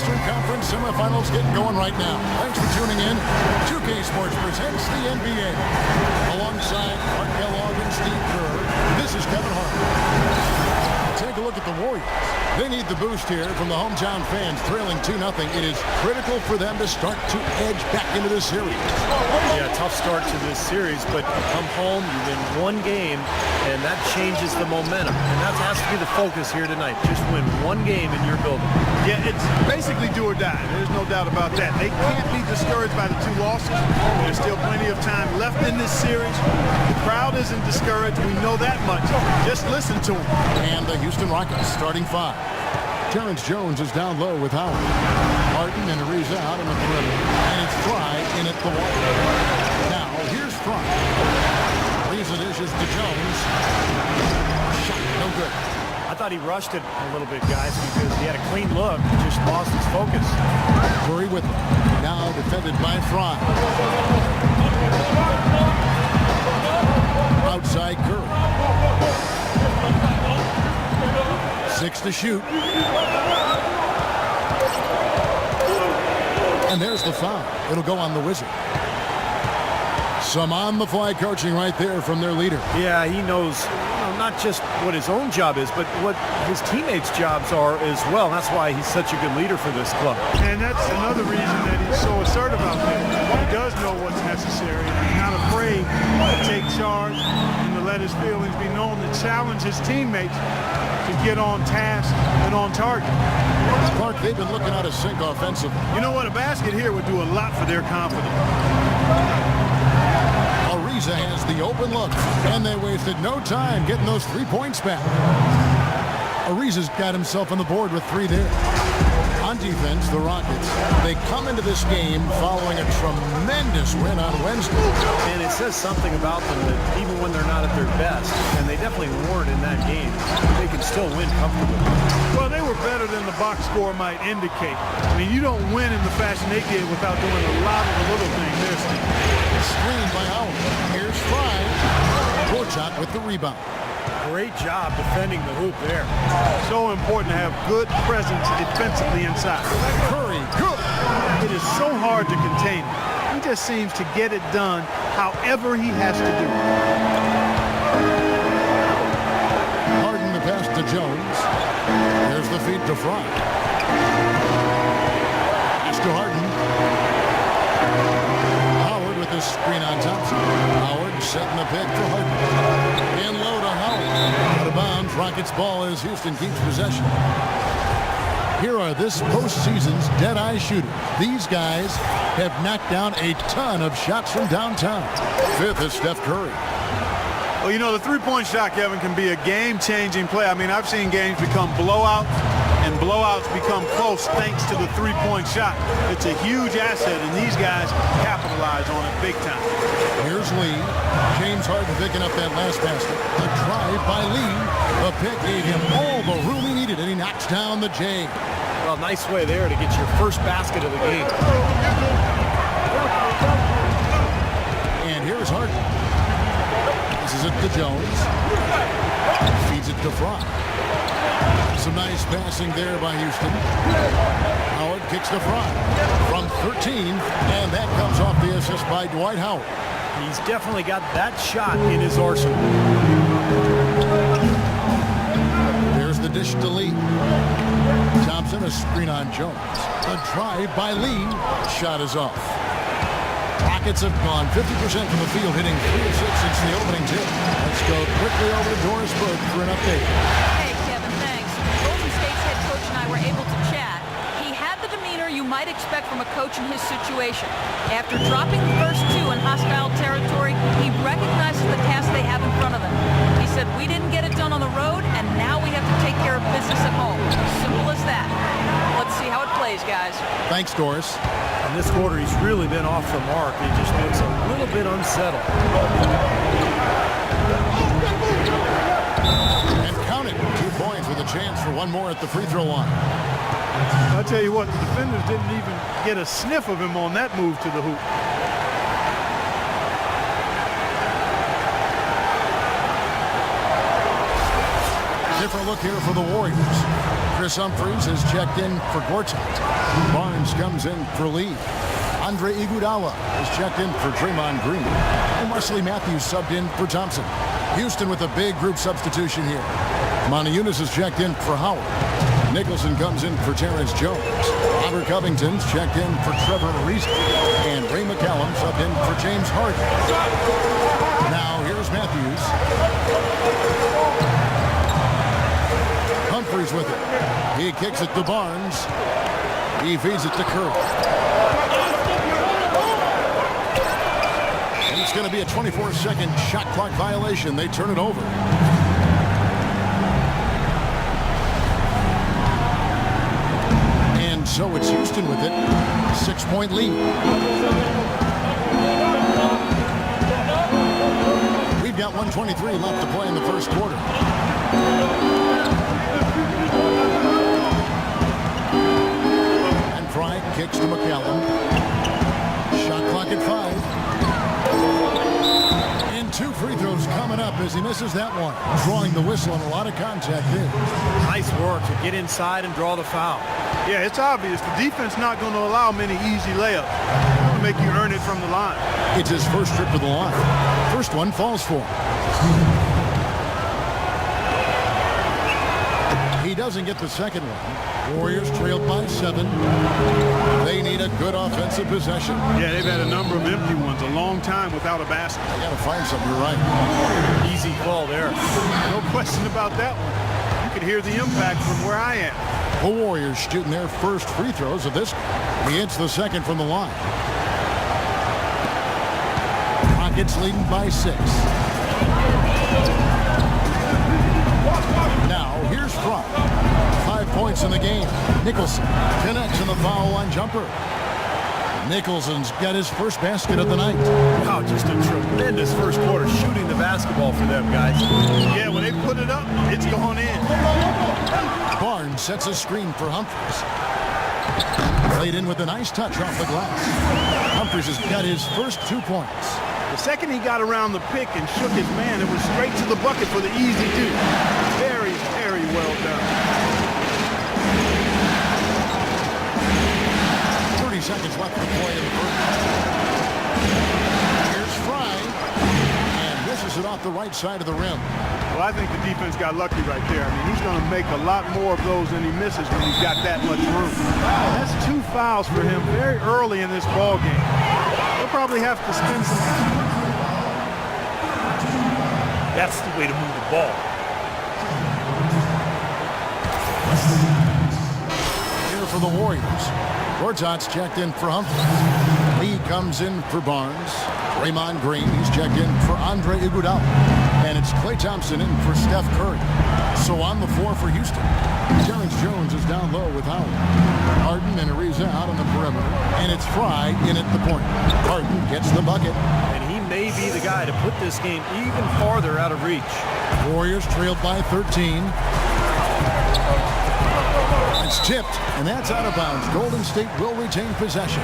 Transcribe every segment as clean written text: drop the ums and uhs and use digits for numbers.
Western Conference semifinals getting going right now. Thanks for tuning in. 2K Sports presents the NBA. Alongside Mark Kellogg and Steve Kerr, this is Kevin Hart. Take a look at the Warriors. They need the boost here from the hometown fans, trailing 2-0. It is critical for them to start to edge back into this series. Yeah, tough start to this series, but you come home, you win one game, and that changes the momentum. And that has to be the focus here tonight. Just win one game in your building. Yeah, it's basically do or die. There's no doubt about that. They can't be discouraged by the 2 losses. There's still plenty of time left in this series. The crowd isn't discouraged. We know that much. Just listen to them. And the Houston Rockets starting 5. Terrence Jones is down low with Howard. Harden and Ariza out on the perimeter. And it's Fry in at the wall. Now, here's Fry. Ariza dishes to Jones. Shot, no good. I thought he rushed it a little bit, guys, because he had a clean look. Just lost his focus. Curry with him. Now defended by Fry. Outside Curry. 6 to shoot. And there's the foul. It'll go on the Wizard. Some on-the-fly coaching right there from their leader. Yeah, he knows not just what his own job is, but what his teammates' jobs are as well. That's why he's such a good leader for this club. And that's another reason that he's so assertive out there. He does know what's necessary. He's not afraid to take charge and to let his feelings be known, to challenge his teammates to get on task and on target. Clark, they've been looking out of sync offensively. You know what? A basket here would do a lot for their confidence. Ariza has the open look, and they wasted no time getting those 3 points back. Ariza's got himself on the board with 3 there. On defense, the Rockets, they come into this game following a tremendous win on Wednesday. And it says something about them that even when they're not at their best, and they definitely weren't in that game, they can still win comfortably. Well, they were better than the box score might indicate. I mean, you don't win in the fashion they did without doing a lot of the little things. There's screen by Howard. Here's Fry. Gorchak with the rebound. Great job defending the hoop there. So important to have good presence defensively inside. Curry, good. It is so hard to contain him. He just seems to get it done however he has to do. Harden the pass to Jones. There's the feed to Fry. It's to Harden. Howard with the screen on Thompson. Howard setting the pick for Harden. In low to Howard. Out of bounds. Rockets ball as Houston keeps possession. Here are this postseason's dead-eye shooters. These guys have knocked down a ton of shots from downtown. 5th is Steph Curry. Well, you know, the three-point shot, Kevin, can be a game-changing play. I mean, I've seen games become blowouts, and blowouts become close thanks to the three-point shot. It's a huge asset, and these guys capitalize on it big time. Here's Lee. James Harden picking up that last basket. A drive by Lee. The pick gave him all the room he needed, and he knocks down the J. Well, nice way there to get your first basket of the game. And here's Harden. This is it to Jones. Feeds it to Fry. Some nice passing there by Houston. Howard kicks to Fry from 13, and that comes off the assist by Dwight Howard. He's definitely got that shot in his arsenal. There's the dish to Lee. Thompson, a screen on Jones. A drive by Lee. Shot is off. Rockets have gone 50% from the field, hitting 3 of 6 since the opening tip. Let's go quickly over to Doris Burke for an update. Hey, Kevin, thanks. Golden State's head coach and I were able to chat. He had the demeanor you might expect from a coach in his situation. After dropping the first 2 in hostile territory, he recognizes the task they have in front of them. He said, we didn't get it done on the road, and now we have to take care of business at home. Simple as that. Let's see how it plays, guys. Thanks, Doris. In this quarter, he's really been off the mark. He just looks a little bit unsettled. And count it. 2 points with a chance for one more at the free throw line. I'll tell you what, the defenders didn't even get a sniff of him on that move to the hoop. Different look here for the Warriors. Chris Humphries has checked in for Gortat. Barnes comes in for Lee. Andre Iguodala has checked in for Draymond Green. And Wesley Matthews subbed in for Thompson. Houston with a big group substitution here. Monty Eunice has checked in for Howard. Nicholson comes in for Terrence Jones. Robert Covington's checked in for Trevor Ariza. And Ray McCallum subbed in for James Harden. Now here's Matthews. Humphries with it. He kicks it to Barnes. He feeds it to Curry. And it's going to be a 24-second shot clock violation. They turn it over. And so it's Houston with it. 6-point lead. We've got 1:23 left to play in the first quarter. And Fry kicks to McCallum. Shot clock at 5. And 2 free throws coming up as he misses that one. Drawing the whistle and a lot of contact there. Nice work to get inside and draw the foul. Yeah, it's obvious. The defense not going to allow many easy layups. They're going to make you earn it from the line. It's his first trip to the line. First one falls for him. He doesn't get the second one. Warriors trailed by 7. They need a good offensive possession. Yeah, they've had a number of empty ones, a long time without a basket. They got to find something. You're right. Easy call there. No question about that one. You could hear the impact from where I am. The Warriors shooting their first free throws of this. He hits the second from the line. Rockets leading by 6. Now here's Fry. 5 points in the game. Nicholson connects in the foul line jumper. Nicholson's got his first basket of the night. Wow, just a tremendous first quarter shooting the basketball for them, guys. Yeah, when they put it up, it's going in. Barnes sets a screen for Humphries. Played in with a nice touch off the glass. Humphries has got his first 2 points. The second he got around the pick and shook his man, it was straight to the bucket for the easy 2. Very, very well done. 30 seconds left to play in the first. Here's Fry. And misses it off the right side of the rim. Well, I think the defense got lucky right there. I mean, he's going to make a lot more of those than he misses when he's got that much room. That's 2 fouls for him very early in this ball game. He'll probably have to spend some time. That's the way to move the ball. Here for the Warriors. Gortat's checked in for Humphries. Lee comes in for Barnes. Draymond Green, he's checked in for Andre Iguodala. And it's Klay Thompson in for Steph Curry. So on the floor for Houston. Terrence Jones is down low with Howard. Harden and Ariza out on the perimeter. And it's Fry in at the point. Harden gets the bucket. And he may be the guy to put this game even farther out of reach. Warriors trailed by 13. It's tipped, and that's out of bounds. Golden State will retain possession.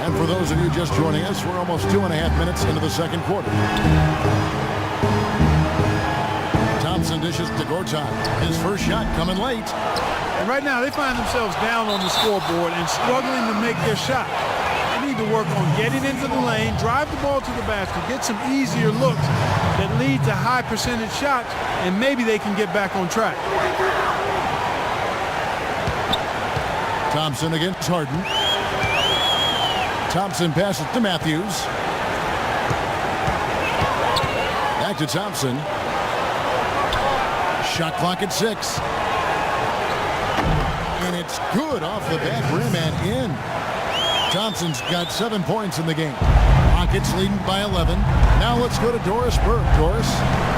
And for those of you just joining us, we're almost 2.5 minutes into the second quarter. Thompson dishes to Gortat. His first shot coming late. And right now, they find themselves down on the scoreboard and struggling to make their shot. They need to work on getting into the lane, drive the ball to the basket, get some easier looks that lead to high percentage shots, and maybe they can get back on track. Thompson against Harden. Thompson passes to Matthews. Back to Thompson. Shot clock at 6. And it's good off the back rim and in. Thompson's got 7 points in the game. Rockets leading by 11. Now let's go to Doris Burke. Doris.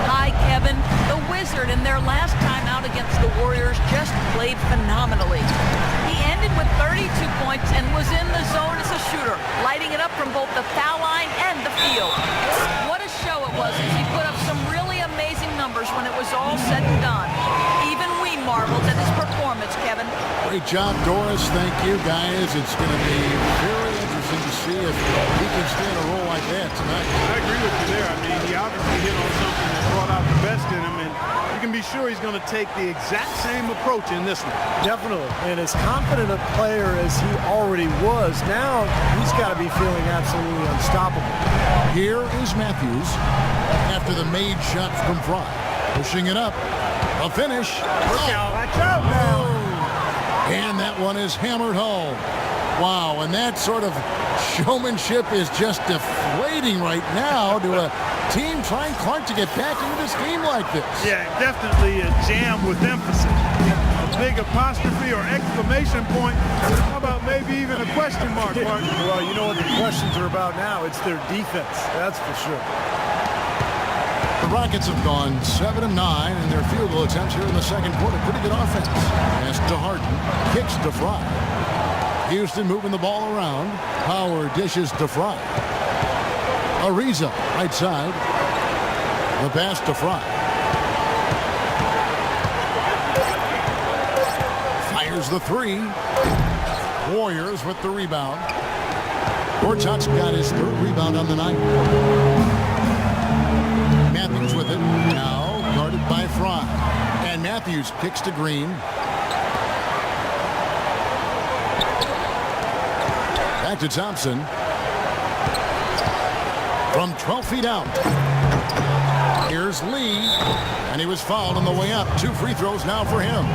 Hi, Kevin. The Wizard in their last time out against the Warriors just played phenomenally. He ended with 32 points and was in the zone as a shooter, lighting it up from both the foul line and the field. What a show it was as he put up some really amazing numbers when it was all said and done. Even we marveled at his performance, Kevin. Great job, Doris. Thank you, guys. It's going to be very interesting to see if he can stay in a role like that tonight. I agree with you there. I mean, he obviously hit on something that brought out the best in him, and you can be sure he's going to take the exact same approach in this one. Definitely. And as confident a player as he already was, now he's got to be feeling absolutely unstoppable. Here is Matthews after the made shot from Fry. Pushing it up. A finish. Watch out now. And that one is hammered home. Wow, and that sort of showmanship is just deflating right now to a team trying Clark to get back into this game like this. Yeah, definitely a jam with emphasis. A big apostrophe or exclamation point. How about maybe even a question mark, Martin? Well, you know what the questions are about now. It's their defense. That's for sure. The Rockets have gone 7 of 9 in their field goal attempts here in the second quarter. Pretty good offense. Pass to Harden. Kicks to Fry. Houston moving the ball around. Power dishes to Fry. Ariza, right side. The pass to Fry. Fires the three. Warriors with the rebound. Gortat's got his third rebound on the night. Matthews with it. Now guarded by Fry. And Matthews kicks to Green. Back to Thompson. From 12 feet out. Here's Lee. And he was fouled on the way up. 2 free throws now for him.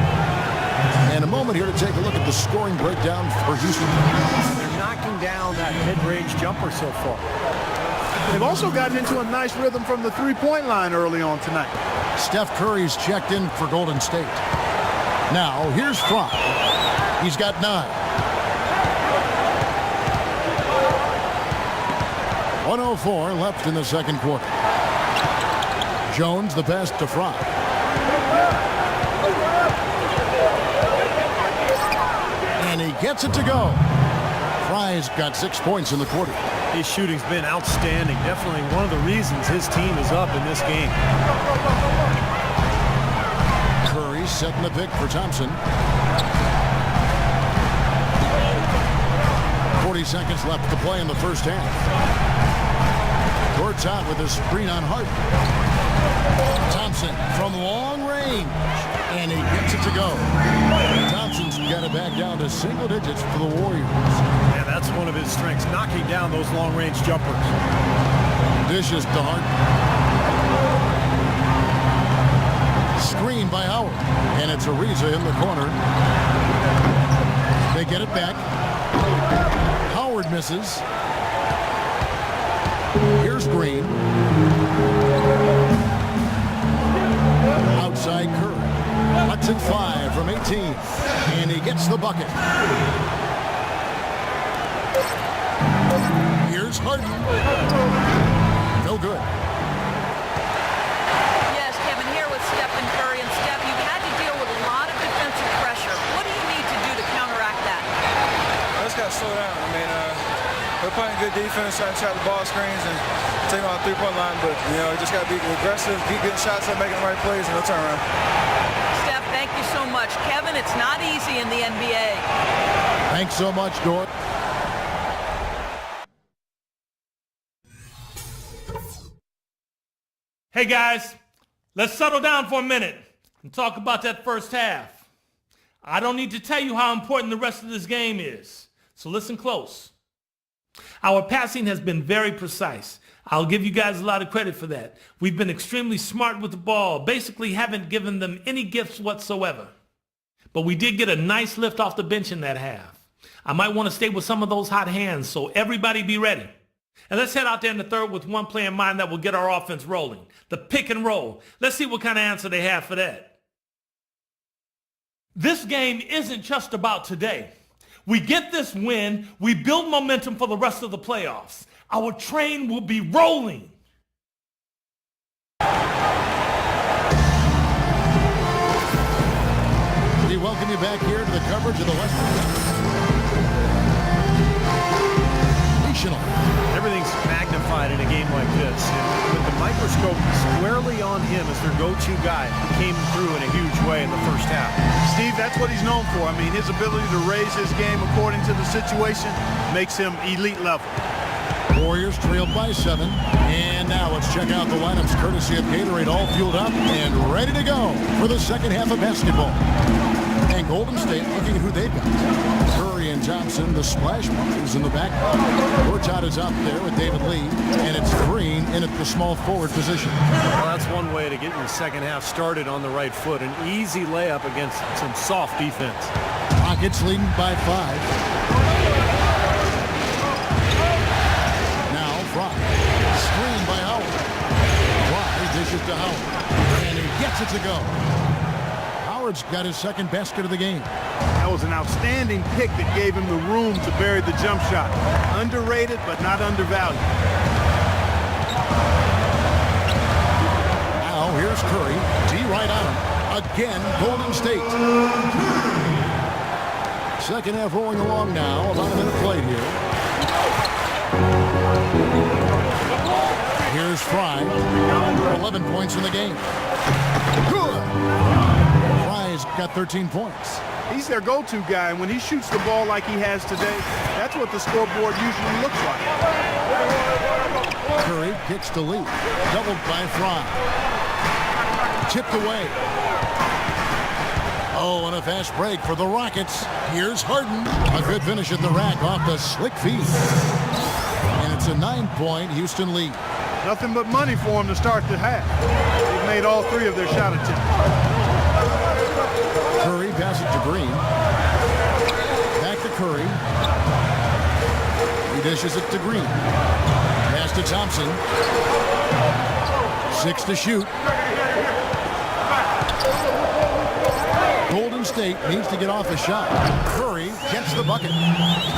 And a moment here to take a look at the scoring breakdown for Houston. They're knocking down that mid-range jumper so far. They've also gotten into a nice rhythm from the three-point line early on tonight. Steph Curry's checked in for Golden State. Now, here's Fry. He's got 9. 1:04 left in the second quarter. Jones, the pass to Fry. And he gets it to go. Fry's got 6 points in the quarter. His shooting's been outstanding. Definitely one of the reasons his team is up in this game. Curry setting the pick for Thompson. 40 seconds left to play in the first half. Gortat with a screen on Harden. Thompson from long range. And he gets it to go. Thompson's got it back down to single digits for the Warriors. Yeah, that's one of his strengths, knocking down those long-range jumpers. Dishes to Harden. Screen by Howard. And it's Ariza in the corner. They get it back. Howard misses. Here's Green. Outside Curry. Cuts it 5 from 18. And he gets the bucket. Here's Harden. No good. Yes, Kevin, here with Steph and Curry. And Steph, you've had to deal with a lot of defensive pressure. What do you need to do to counteract that? I just got to slow down. I mean, we're playing good defense, trying to trap the ball screens and take them on the three-point line. But, you know, you just got to be aggressive, keep getting shots up, making the right plays, and no turnaround. Steph, thank you so much. Kevin, it's not easy in the NBA. Thanks so much, Gord. Hey guys, let's settle down for a minute and talk about that first half. I don't need to tell you how important the rest of this game is, so listen close. Our passing has been very precise. I'll give you guys a lot of credit for that. We've been extremely smart with the ball, basically haven't given them any gifts whatsoever. But we did get a nice lift off the bench in that half. I might want to stay with some of those hot hands, so everybody be ready. And let's head out there in the third with one play in mind that will get our offense rolling. The pick and roll. Let's see what kind of answer they have for that. This game isn't just about today. We get this win, we build momentum for the rest of the playoffs. Our train will be rolling. We welcome you back here to the coverage of the Western National. Everything's magnified in a game like this. And with the microscope squarely on him as their go-to guy, he came through in a huge way in the first half. Steve, that's what he's known for. I mean, his ability to raise his game according to the situation makes him elite level. Warriors trailed by 7. And now let's check out the lineups courtesy of Gatorade, all fueled up and ready to go for the second half of basketball. And Golden State looking at who they've got. Curry and Thompson, the splash brothers in the back. Gortat is out there with David Lee, and it's Green in at the small forward position. Well, that's one way to get your second half started on the right foot. An easy layup against some soft defense. Rockets leading by 5. Now Fry. Screen by Howard. Fry dishes to Howard. And he gets it to go. Howard's got his second basket of the game. That was an outstanding pick that gave him the room to bury the jump shot. Underrated, but not undervalued. Now here's Curry. D right on him. Again, Golden State. Second half rolling along now. About a minute played here. Here's Fry. 11 points in the game. Good. Fry's got 13 points. He's their go-to guy, and when he shoots the ball like he has today, that's what the scoreboard usually looks like. Curry kicks to Lee. Doubled by Fry. Chipped away. Oh, and a fast break for the Rockets. Here's Harden. A good finish at the rack off the slick feet. And it's a 9-point Houston lead. Nothing but money for him to start the half. They've made all 3 of their shot attempts. Curry passes to Green. Back to Curry. He dishes it to Green. Pass to Thompson. 6 to shoot. Golden State needs to get off a shot. Curry gets the bucket.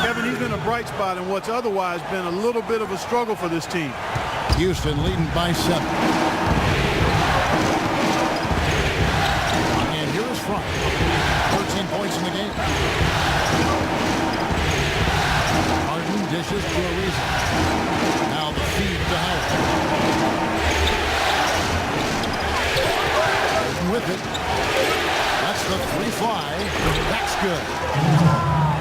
Kevin, he's been a bright spot in what's otherwise been a little bit of a struggle for this team. Houston leading by 7. And here is Fry. 13 points in the game. Harden dishes to Ariza. Now the feed to Howard. With it. That's the 3 fly. That's good.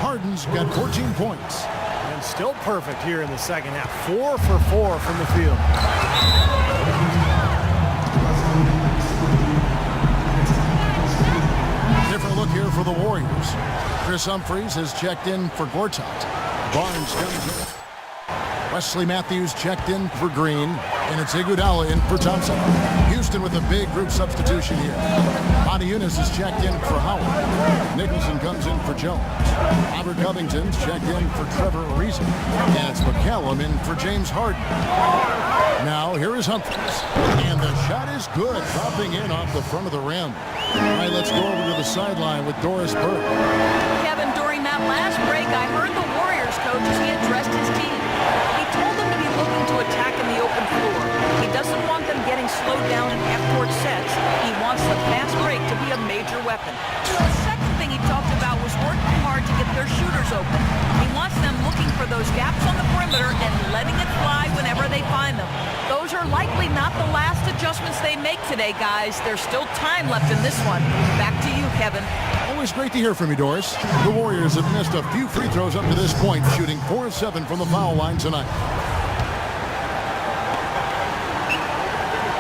Harden's got 14 points. And still perfect here in the second half. 4 for 4 from the field. Different look here for the Warriors. Chris Humphries has checked in for Gortat. Barnes comes in. Wesley Matthews checked in for Green. And it's Iguodala in for Thompson. Houston with a big group substitution here. Yunus is checked in for Howard. Nicholson comes in for Jones. Robert Covington's checked in for Trevor Ariza. And it's McCallum in for James Harden. Now here is Humphries. And the shot is good, dropping in off the front of the rim. All right, let's go over to the sideline with Doris Burke. Kevin, during that last break, I heard the Warriors coach as he addressed his team. He told them to be looking to attack in the open floor. He doesn't want them getting slowed down in half-court sets. He wants the fast break to be a major weapon. The second thing he talked about was working hard to get their shooters open. He wants them looking for those gaps on the perimeter and letting it fly whenever they find them. Those are likely not the last adjustments they make today, guys. There's still time left in this one. Back to you, Kevin. Always great to hear from you, Doris. The Warriors have missed a few free throws up to this point, shooting 4 of 7 from the foul line tonight.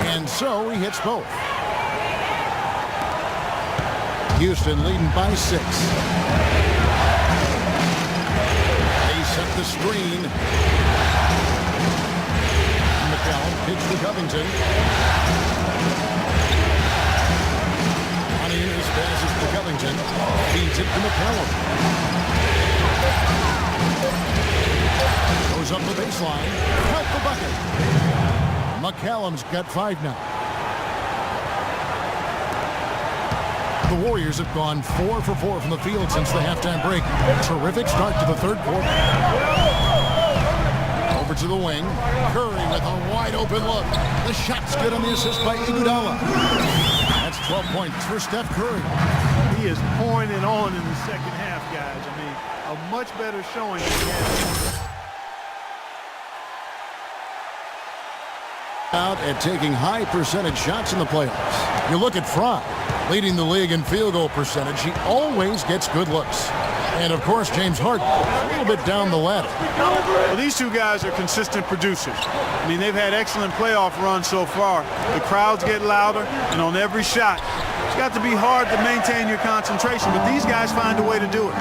And so he hits both. Houston leading by 6. They set the screen. McCallum pitch to Covington. Yunus passes to Covington. Feeds it to McCallum. Goes up the baseline. Count the bucket. McCallum's got 5 now. The Warriors have gone 4 for 4 from the field since the halftime break. Terrific start to the third quarter. Over to the wing. Curry with a wide open look. The shot's good on the assist by Iguodala. That's 12 points for Steph Curry. He is pouring it on in the second half, guys. I mean, a much better showing than he had. Out at taking high percentage shots in the playoffs. You look at Fry, leading the league in field goal percentage. He always gets good looks. And, of course, James Harden a little bit down the ladder. Well, these two guys are consistent producers. I mean, they've had excellent playoff runs so far. The crowds get louder, and on every shot, it's got to be hard to maintain your concentration, but these guys find a way to do it.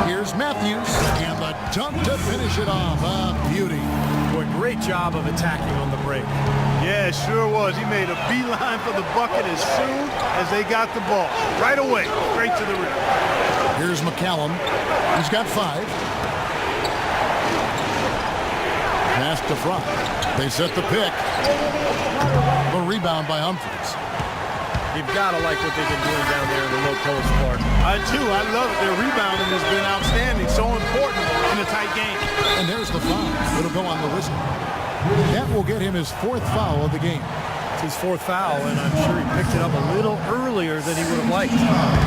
Here's Matthews, and the dunk to finish it off. A beauty. Boy, great job of attacking on the break. Yeah, it sure was. He made a beeline for the bucket as soon as they got the ball. Right away, straight to the rim. Here's McCallum. He's got 5. Pass to Fry. They set the pick. The rebound by Humphries. You've got to like what they've been doing down there in the low post part. I do. I love it. Their rebounding has been outstanding. So important in a tight game. And there's the foul. It'll go on the whistle. That will get him his 4th foul of the game. His 4th foul, and I'm sure he picked it up a little earlier than he would have liked.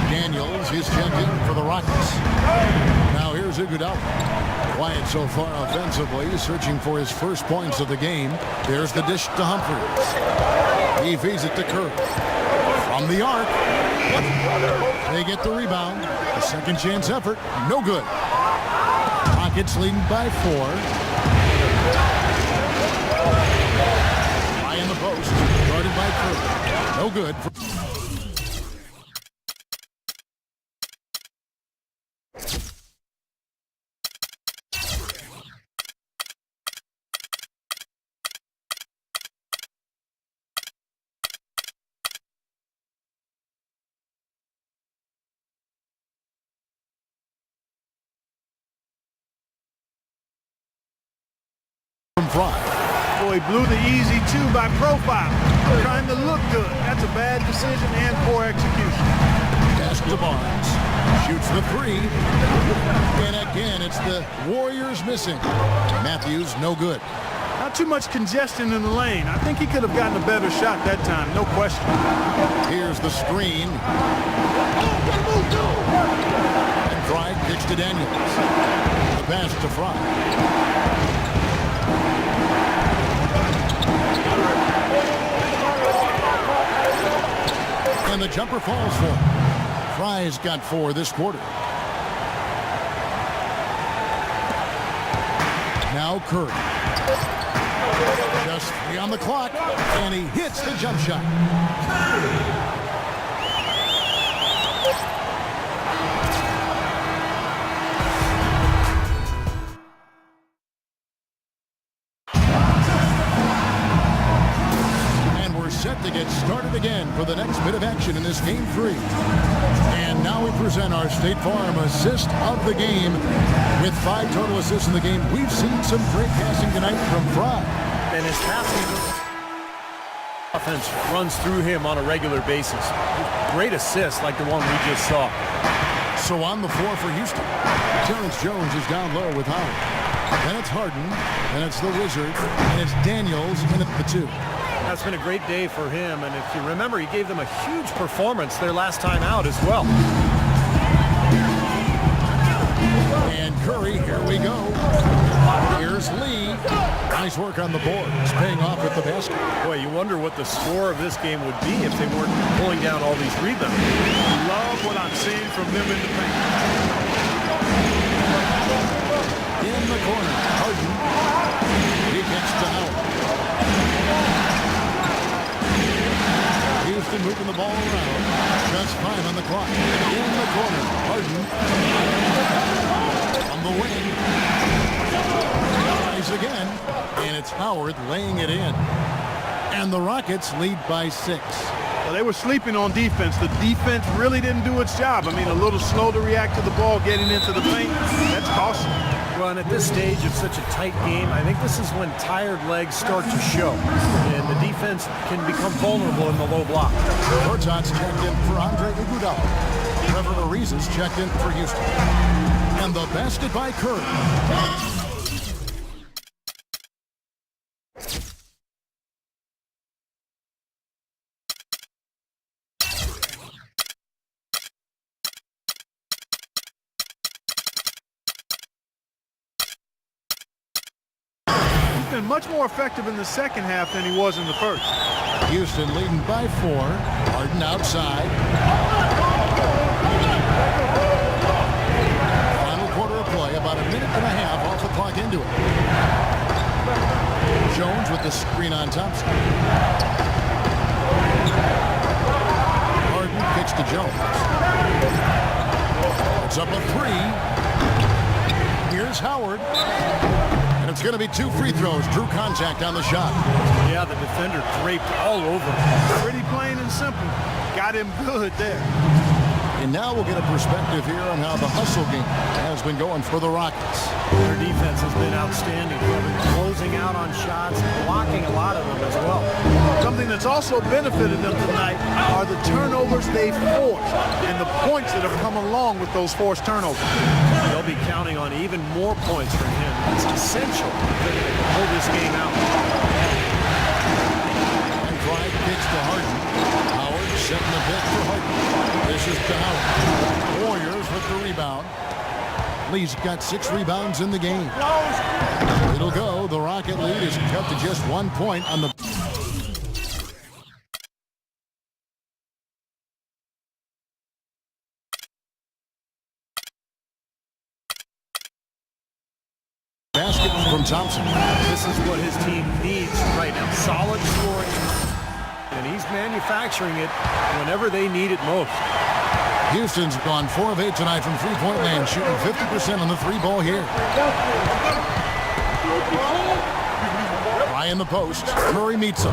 Daniels is checked in for the Rockets. Now here's Iguodala. Quiet so far offensively, searching for his first points of the game. There's the dish to Humphries. He feeds it to Curry. From the arc. They get the rebound. A second chance effort. No good. Rockets leading by 4. In the post, guarded by Curry. No good. From Fry. Boy, he blew the easy 2 by profile. Trying to look good. That's a bad decision and poor execution. Pass to Barnes. Shoots the 3. And again, it's the Warriors missing. Matthews, no good. Not too much congestion in the lane. I think he could have gotten a better shot that time, no question. Here's the screen. And Fry kicks to Daniels. The pass to Fry. And the jumper falls for him. Fry's got 4 this quarter. Now Curry. Just 3 on the clock, and he hits the jump shot. Set to get started again for the next bit of action in this game 3. And now we present our State Farm assist of the game. With 5 total assists in the game, we've seen some great passing tonight from Fry. And his passing offense runs through him on a regular basis. Great assists like the one we just saw. So on the floor for Houston, Terrence Jones is down low with Howard. Then it's Harden, then it's the Wizard, and it's Daniels in at the 2. That's been a great day for him, and if you remember, he gave them a huge performance their last time out as well. And Curry, here we go. Here's Lee. Nice work on the board. It's paying off with the basket. Boy, you wonder what the score of this game would be if they weren't pulling down all these rebounds. Love what I'm seeing from them in the paint. In the corner, Harden. He kicks to Howard. Houston moving the ball around. Just 5 on the clock. In the corner, Harden. On the wing. Rise again. And it's Howard laying it in. And the Rockets lead by 6. Well, they were sleeping on defense. The defense really didn't do its job. I mean, a little slow to react to the ball getting into the paint. That's costly. Well, and at this stage of such a tight game, I think this is when tired legs start to show. And the defense can become vulnerable in the low block. Gortat's checked in for Andre Iguodala. Trevor Ariza's checked in for Houston. And the basket by Curry. Been much more effective in the second half than he was in the first. Houston leading by 4. Harden outside. back into it. Jones with the screen on Thompson. Harden kicks to Jones. It's up a three. Here's Howard. And it's going to be 2 free throws. Drew contact on the shot. Yeah, the defender draped all over. Pretty plain and simple. Got him good there. And now we'll get a perspective here on how the hustle game has been going for the Rockets. Their defense has been outstanding, closing out on shots, blocking a lot of them as well. Something that's also benefited them tonight are the turnovers they've forced and the points that have come along with those forced turnovers. They'll be counting on even more points from him. It's essential to pull this game out. And Clyde kicks to Harden. Howard setting the pick for Harden. This is to Howard. Warriors with the rebound. Lee's got 6 rebounds in the game. It'll go. The Rocket lead is cut to just 1 point on the... basket from Thompson. This is what his team needs right now. Solid scoring. And he's manufacturing it whenever they need it most. Houston's gone 4 of 8 tonight from three-point land, shooting 50% on the 3-ball here. Fry in the post. Curry meets him.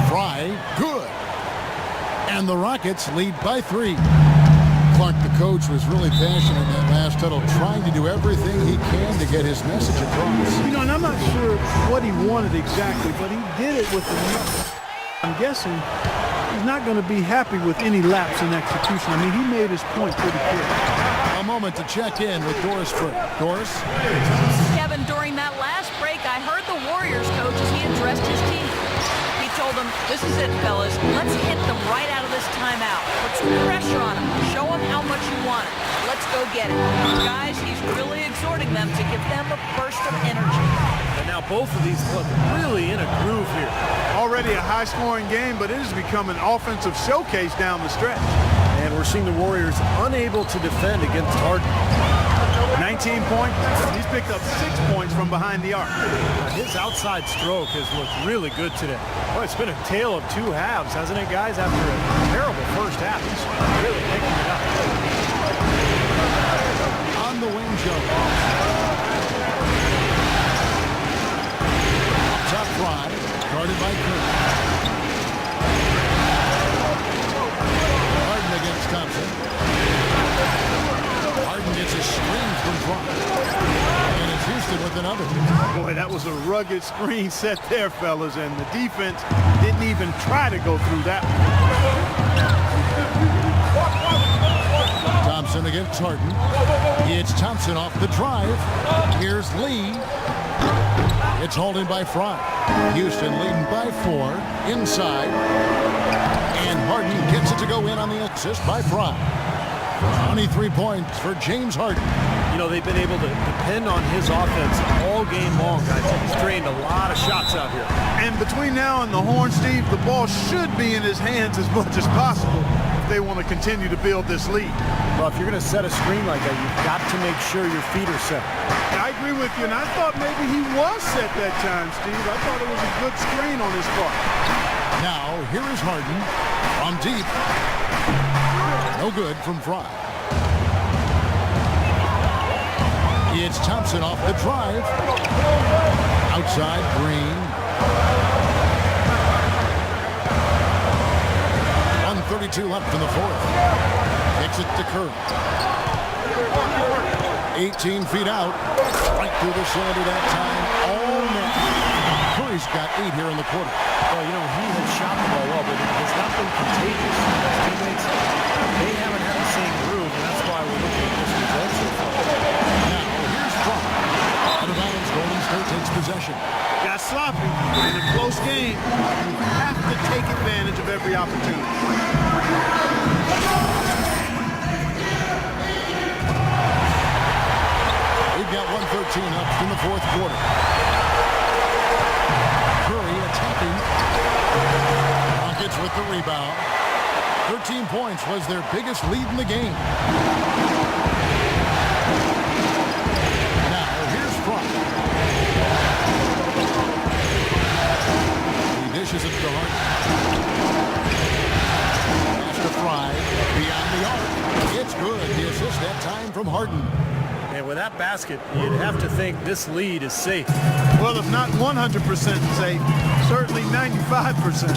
Fry, good. And the Rockets lead by 3. Clark, the coach, was really passionate in that last huddle, trying to do everything he can to get his message across. You know, and I'm not sure what he wanted exactly, but he did it with the... I'm guessing he's not going to be happy with any lapse in execution. I mean, he made his point pretty clear. A moment to check in with Doris Frick. Doris? Kevin, during that last break, I heard the Warriors coach as he addressed his team. He told them, this is it, fellas. Let's hit them right out of this timeout. Put some pressure on them. Show them how much you want it. Let's go get it. Guys, he's really exhorting them to give them a burst of energy. And now both of these look really in a groove here. Already a high-scoring game, but it has become an offensive showcase down the stretch. And we're seeing the Warriors unable to defend against Harden. 19 points. He's picked up 6 points from behind the arc. His outside stroke has looked really good today. Boy, it's been a tale of 2 halves, hasn't it, guys? After a terrible first half, he's really picking it up. On the wing, Joe. Top Fry, guarded by Curry. Harden against Thompson. Harden gets a screen from Fry. And it's Houston with another. Boy, that was a rugged screen set there, fellas, and the defense didn't even try to go through that one. Thompson against Harden. It's Thompson off the drive. Here's Lee. It's holding by Fry. Houston leading by 4 inside. And Harden gets it to go in on the assist by Fry. 23 points for James Harden. You know, they've been able to depend on his offense all game long, guys. He's drained a lot of shots out here. And between now and the horn, Steve, the ball should be in his hands as much as possible if they want to continue to build this lead. Well, if you're going to set a screen like that, you've got to make sure your feet are set. I agree with you, and I thought maybe he was set that time, Steve. I thought it was a good screen on his part. Now, here is Harden from deep. No good from Fry. It's Thompson off the drive. Outside, Green. 1:32 left in the fourth. Kicks it to Curry. 18 feet out. Right through the shoulder that time. All net. Curry's got 8 here in the quarter. Well, you know, he has shot the ball well, but it has not been contagious. His teammates, they haven't had the same groove, and that's why we're looking at this result so far. Now, here's Fry. Out of bounds, Golden State takes possession. Got sloppy. In a close game, you have to take advantage of every opportunity. We've got 1:13 left in the fourth quarter. Curry attacking. Rockets with the rebound. 13 points was their biggest lead in the game. Now, here's Fry. time from Harden. And with that basket, you'd have to think this lead is safe. Well, if not 100% safe, certainly 95%.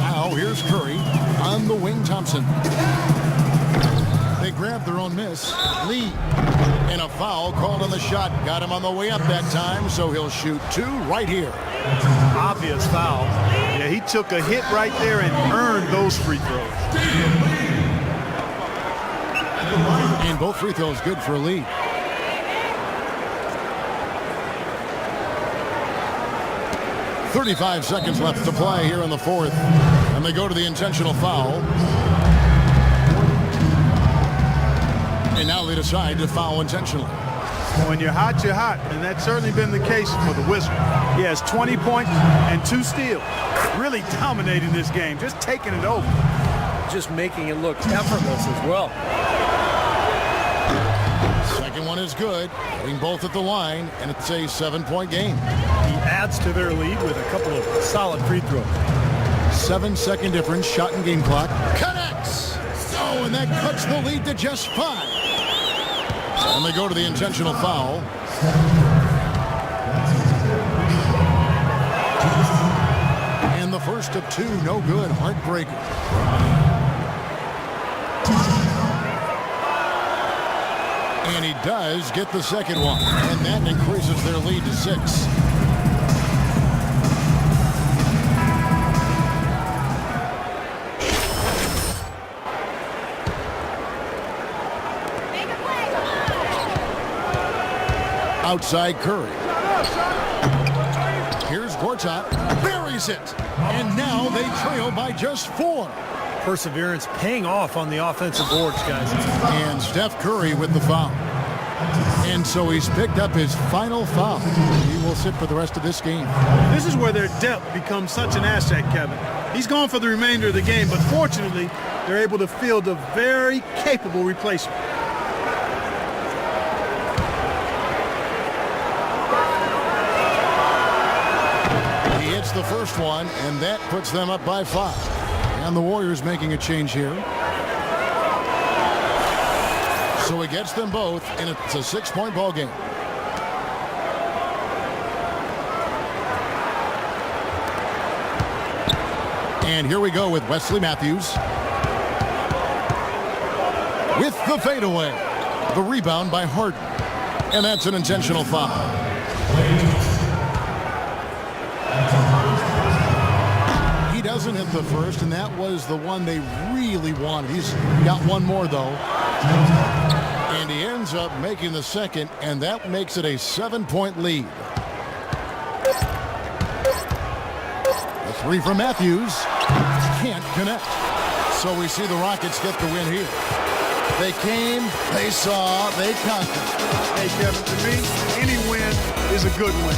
Now here's Curry on the wing. Thompson. They grab their own miss. Lee. And a foul called on the shot. Got him on the way up that time, so he'll shoot 2 right here. Obvious foul. Yeah, he took a hit right there and earned those free throws. And both free throws good for Lee. .35 seconds left to play here in the fourth. And they go to the intentional foul. And now they decide to foul intentionally. When you're hot, you're hot. And that's certainly been the case for the Wizards. He has 20 points and 2 steals. Really dominating this game, just taking it over. Just making it look effortless as well. Second one is good. Hitting both at the line, and it's a 7-point game. He adds to their lead with a couple of solid free throws. 7-second difference, shot and game clock. Connects! Oh, and that cuts the lead to just 5. And they go to the intentional foul. And the first of 2, no good. Heartbreaker. And he does get the second one. And that increases their lead to 6. Outside Curry. Here's Gortat. Buries it. And now they trail by just 4. Perseverance paying off on the offensive boards, guys. And Steph Curry with the foul. And so he's picked up his final foul. He will sit for the rest of this game. This is where their depth becomes such an asset, Kevin. He's gone for the remainder of the game, but fortunately, they're able to field a very capable replacement. The first one, and that puts them up by 5. And the Warriors making a change here. So he gets them both, and it's a 6-point ball game. And here we go with Wesley Matthews. With the fadeaway. The rebound by Harden. And that's an intentional foul. Doesn't hit the first, and that was the one they really wanted. He's got one more, though. And he ends up making the second, and that makes it a 7-point lead. The 3 from Matthews. Can't connect. So we see the Rockets get the win here. They came, they saw, they conquered. Hey, Kevin, to me, any win is a good win.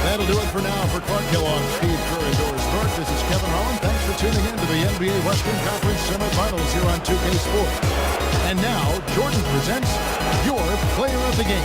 That'll do it for now. For Clark Kellogg, Steve Kerr, and Doris Burke, this is Kevin Harlan. Thanks for tuning in to the NBA Western Conference semifinals here on 2K Sports. And now, Jordan presents your player of the game.